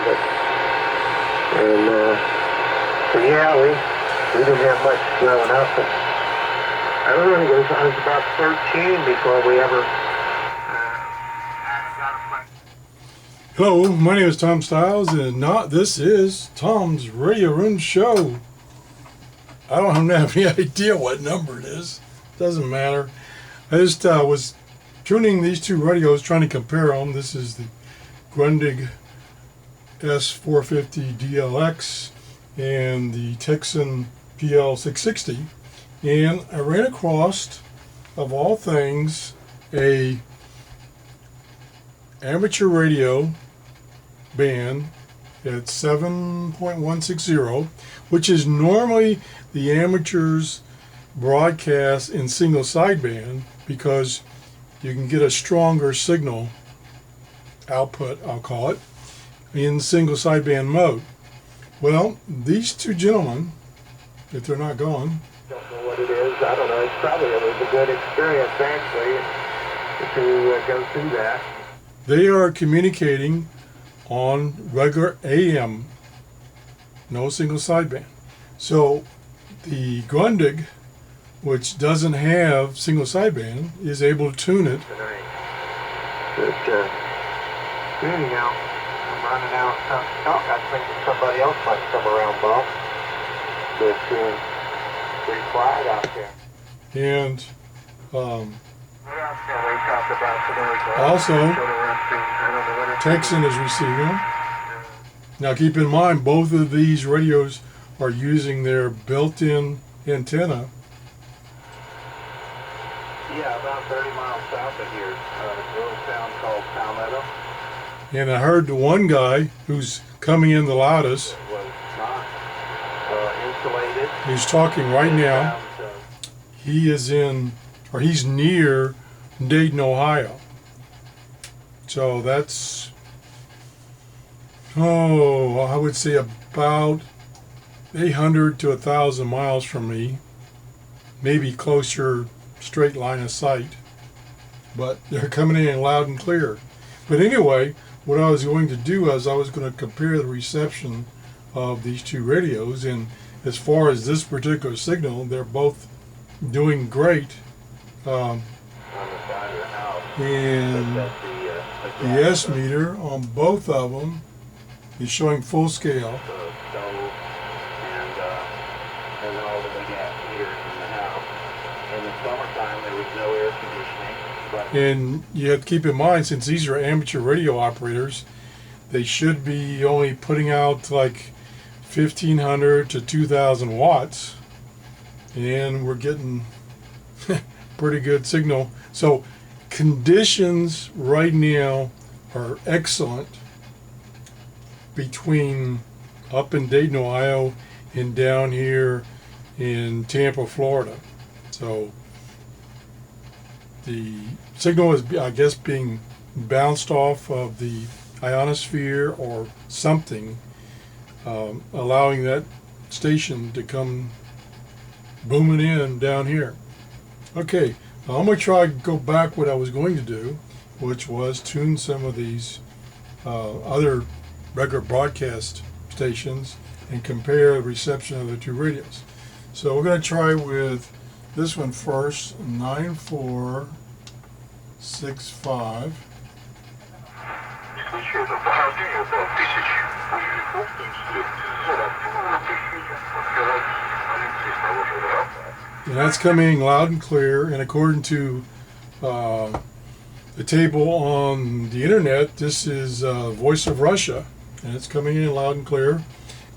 And so yeah, we didn't have much growing up. And I remember I was about 13 before we ever got a place. Hello, my name is Tom Stiles, and this is Tom's Radio Room Show. I don't have any idea what number it is. Doesn't matter. I just was tuning these two radios, trying to compare them. This is the Grundig S450DLX and the Tecsun PL-660. And I ran across, of all things, a amateur radio band at 7.160, which is normally the amateurs broadcast in single sideband because you can get a stronger signal output, I'll call it, in single sideband mode. Well, these two gentlemen, if they're not gone, Don't know what it is. I don't know. It was a good experience actually to go through that. they are communicating on regular AM, no single sideband. So the Grundig, which doesn't have single sideband, is able to tune it. But anyhow, I'm running out of time to talk. I think that somebody else might come around, Bob. But pretty quiet out there. And also, Tecsun is receiving. Now keep in mind, both of these radios are using their built-in antenna. Yeah, about 30 miles south of here, a little town called Palmetto. And I heard the one guy who's coming in the loudest, It was not insulated. he's talking right now. He is he's near Dayton, Ohio. So that's, I would say about 800 to 1,000 miles from me, maybe closer, straight line of sight, but they're coming in loud and clear. But anyway, what I was going to do is I was going to compare the reception of these two radios, and as far as this particular signal, they're both doing great. On the side of the house. And the S meter on both of them is showing full scale. And all the big gas meters in the house. In the summertime, there was no air conditioning. But And you have to keep in mind, since these are amateur radio operators, they should be only putting out like 1,500 to 2,000 watts. And we're getting pretty good signal. So conditions right now are excellent between up in Dayton, Ohio, and down here in Tampa, Florida. So the signal is, I guess, being bounced off of the ionosphere or something, allowing that station to come booming in down here. Okay, now I'm going to try to go back what I was going to do, which was tune some of these other regular broadcast stations and compare the reception of the two radios. So we're going to try with this one first, 9465. And that's coming loud and clear, and according to the table on the internet, this is Voice of Russia, and it's coming in loud and clear.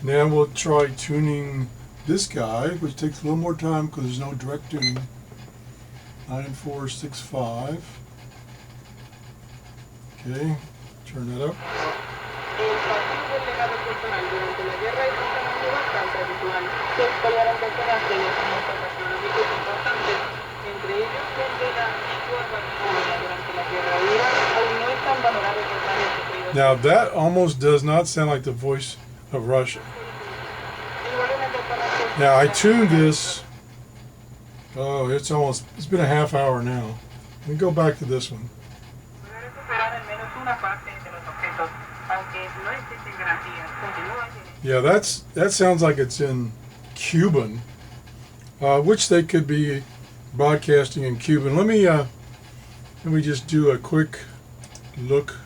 Now we'll try tuning this guy, which takes a little more time because there's no direct tuning. 9465. Okay, turn that up. Now that almost does not sound like the Voice of Russia. Now I tuned this, it's been a half hour now. Let me go back to this one. Yeah, that sounds like it's in Cuban, which they could be broadcasting in Cuban. Let me just do a quick look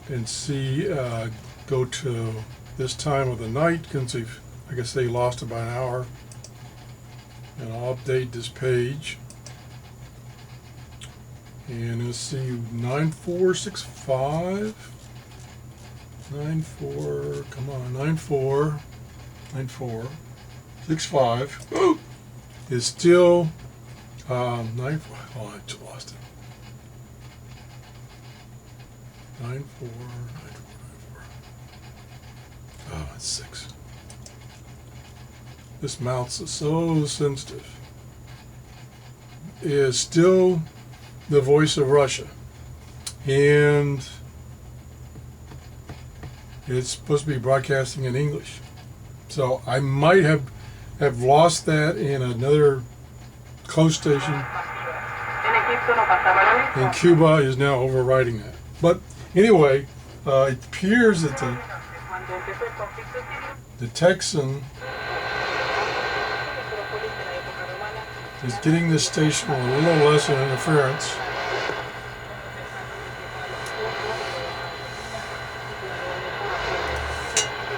and see. Go to this time of the night, since I guess they lost about an hour, and I'll update this page. And let's see, 9465. 94, come on, 9465 is still 94. Oh, I just lost it. 94. Oh, it's 6. This mouse is so sensitive. Is still the voice of Russia, and it's supposed to be broadcasting in English. So I might have lost that in another close station, and Cuba is now overriding that. But anyway, it appears that the Tecsun is getting this station with a little less interference.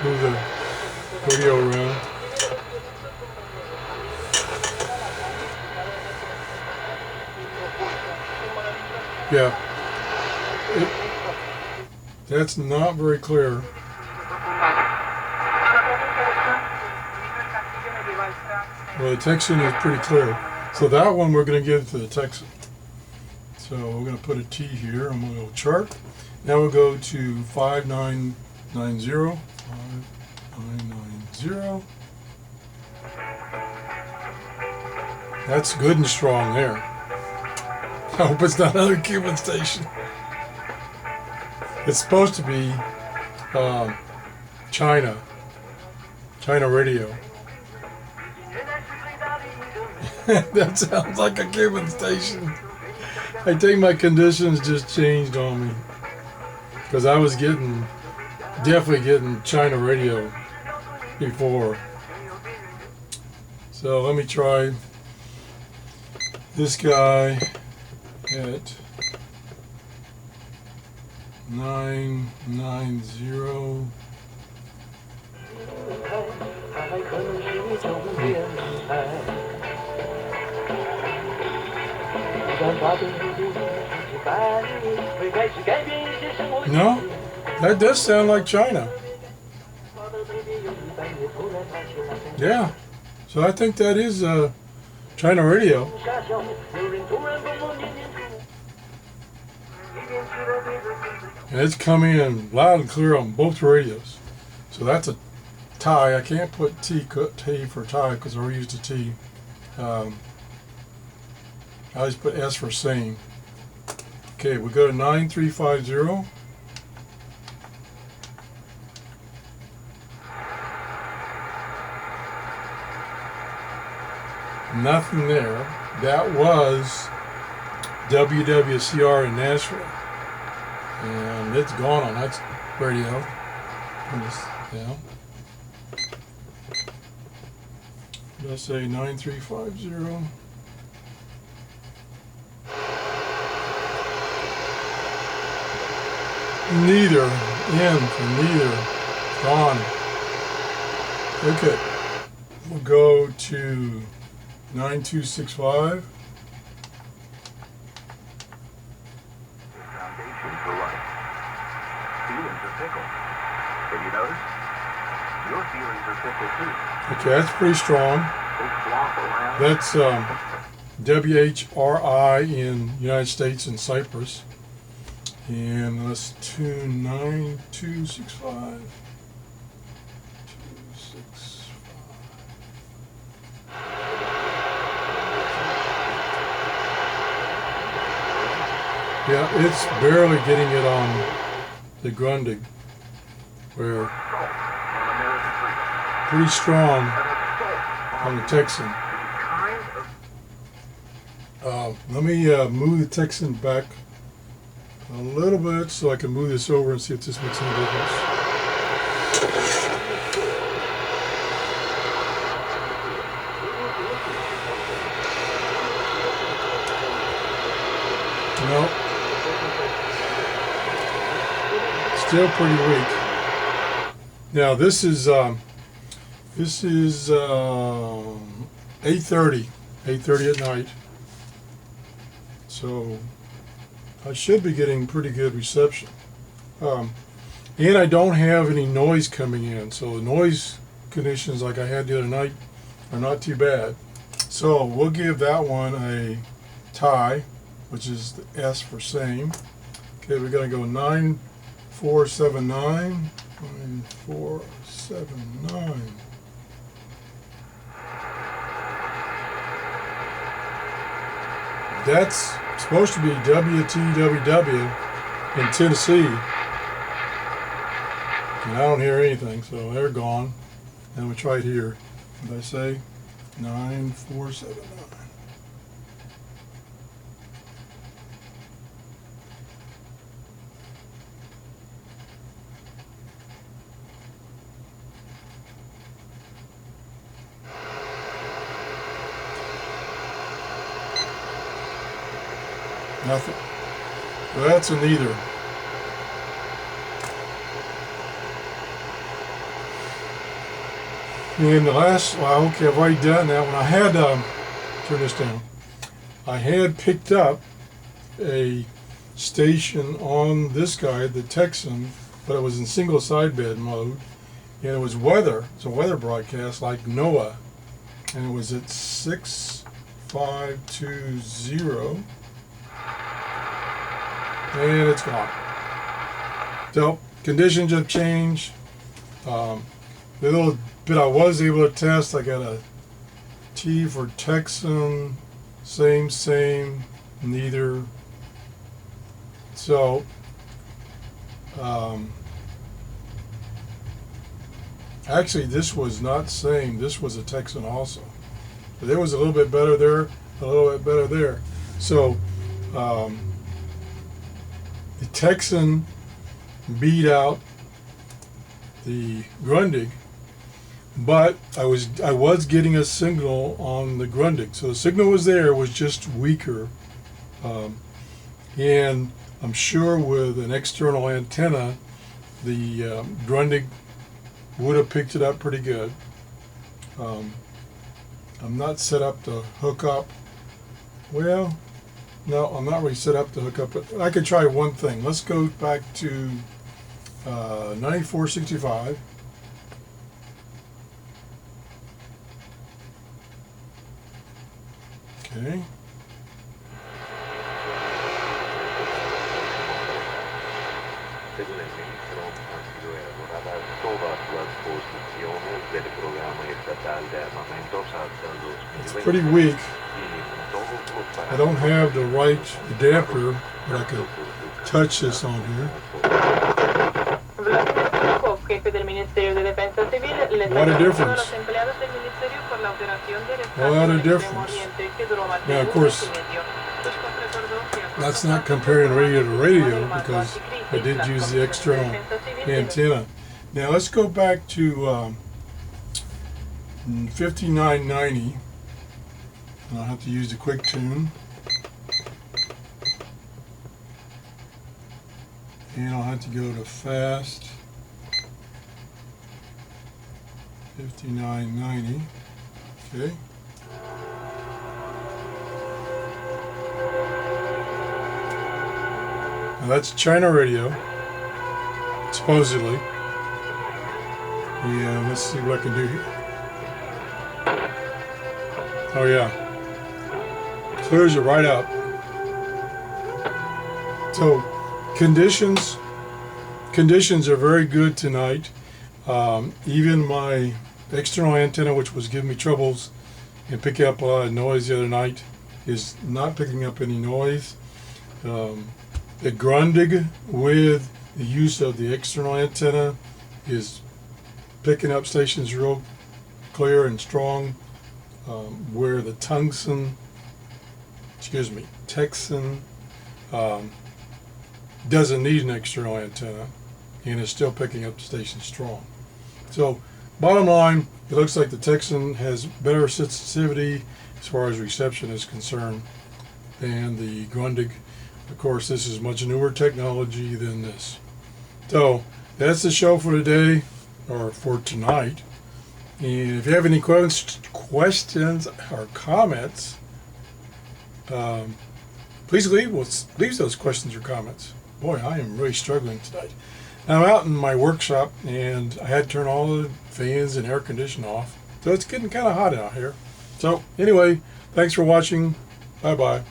Move the radio around. Yeah, that's not very clear. Well, the Tecsun is pretty clear. So that one we're going to give to the Tecsun. So we're going to put a T here. I'm going to go chart. Now we'll go to 5990. 5990. That's good and strong there. I hope it's not another Cuban station. It's supposed to be China radio. That sounds like a Cuban station. I think my conditions just changed on me, because I was definitely getting China radio before. So let me try this guy at 990. No, that does sound like China. Yeah, so I think that is China radio. And it's coming in loud and clear on both radios. So that's a tie. I can't put T for tie because we're used to T. I just put S for same. Okay, we go to 9350. Nothing there. That was WWCR in Nashville. And it's gone on that radio. Turn this down. Let's say 9350. Neither. N for neither. Gone. Okay. We'll go to 9265. Foundation for life. Feelings are fickle. Have you noticed? Your feelings are fickle too. Okay, that's pretty strong. They flop around. That's WHRI in United States and Cyprus. And let's tune 9265. 265. Yeah, it's barely getting it on the Grundig, where pretty strong on the Tecsun. Let me move the Tecsun back a little bit so I can move this over and see if this makes any difference. still pretty weak. Now this is 8:30 at night. So I should be getting pretty good reception. And I don't have any noise coming in, so the noise conditions like I had the other night are not too bad. So we'll give that one a tie, which is the S for same. Okay, we're going to go 9479. 9479. That's supposed to be WTWW in Tennessee. And I don't hear anything, so they're gone. And we try it here. Did I say 9479? Nothing. Well, that's a neither. And the last, well, okay, I've already done that one. I had, turn this down. I had picked up a station on this guy, the Tecsun, but it was in single sidebed mode. And it was weather. It's a weather broadcast like NOAA. And it was at 6520. And it's gone. So conditions have changed. The little bit I was able to test, I got a T for Tecsun, same, neither. So actually this was not same, this was a Tecsun also. But there was a little bit better there, a little bit better there. So the Tecsun beat out the Grundig, but I was getting a signal on the Grundig. So the signal was there, it was just weaker. And I'm sure with an external antenna, the Grundig would have picked it up pretty good. I'm not set up to hook up. Well, no, I'm not really set up to hook up, but I could try one thing. Let's go back to 9465. Okay. Según el ministro, han sido elaboradas todas las posiciones del programa estatal de armamentos hasta 2020. It's pretty weak. I don't have the right adapter, but I could touch this on here. What a difference. What a difference. Now, of course, that's not comparing radio to radio because I did use the external antenna. Now, let's go back to 5990. And I'll have to use the quick tune. And I'll have to go to fast 5990. Okay. Now that's China radio, supposedly. Yeah, let's see what I can do here. Oh yeah. Clears it right up. So conditions are very good tonight. Even my external antenna, which was giving me troubles and picking up a lot of noise the other night, is not picking up any noise. The Grundig, with the use of the external antenna, is picking up stations real clear and strong. Where the Tecsun doesn't need an external antenna and is still picking up the station strong. So bottom line, it looks like the Tecsun has better sensitivity as far as reception is concerned than the Grundig. Of course, this is much newer technology than this. So that's the show for today, or for tonight. And if you have any questions or comments, please leave those questions or comments. Boy, I am really struggling tonight. I'm out in my workshop and I had to turn all the fans and air conditioning off. So it's getting kind of hot out here. So anyway, thanks for watching. Bye-bye.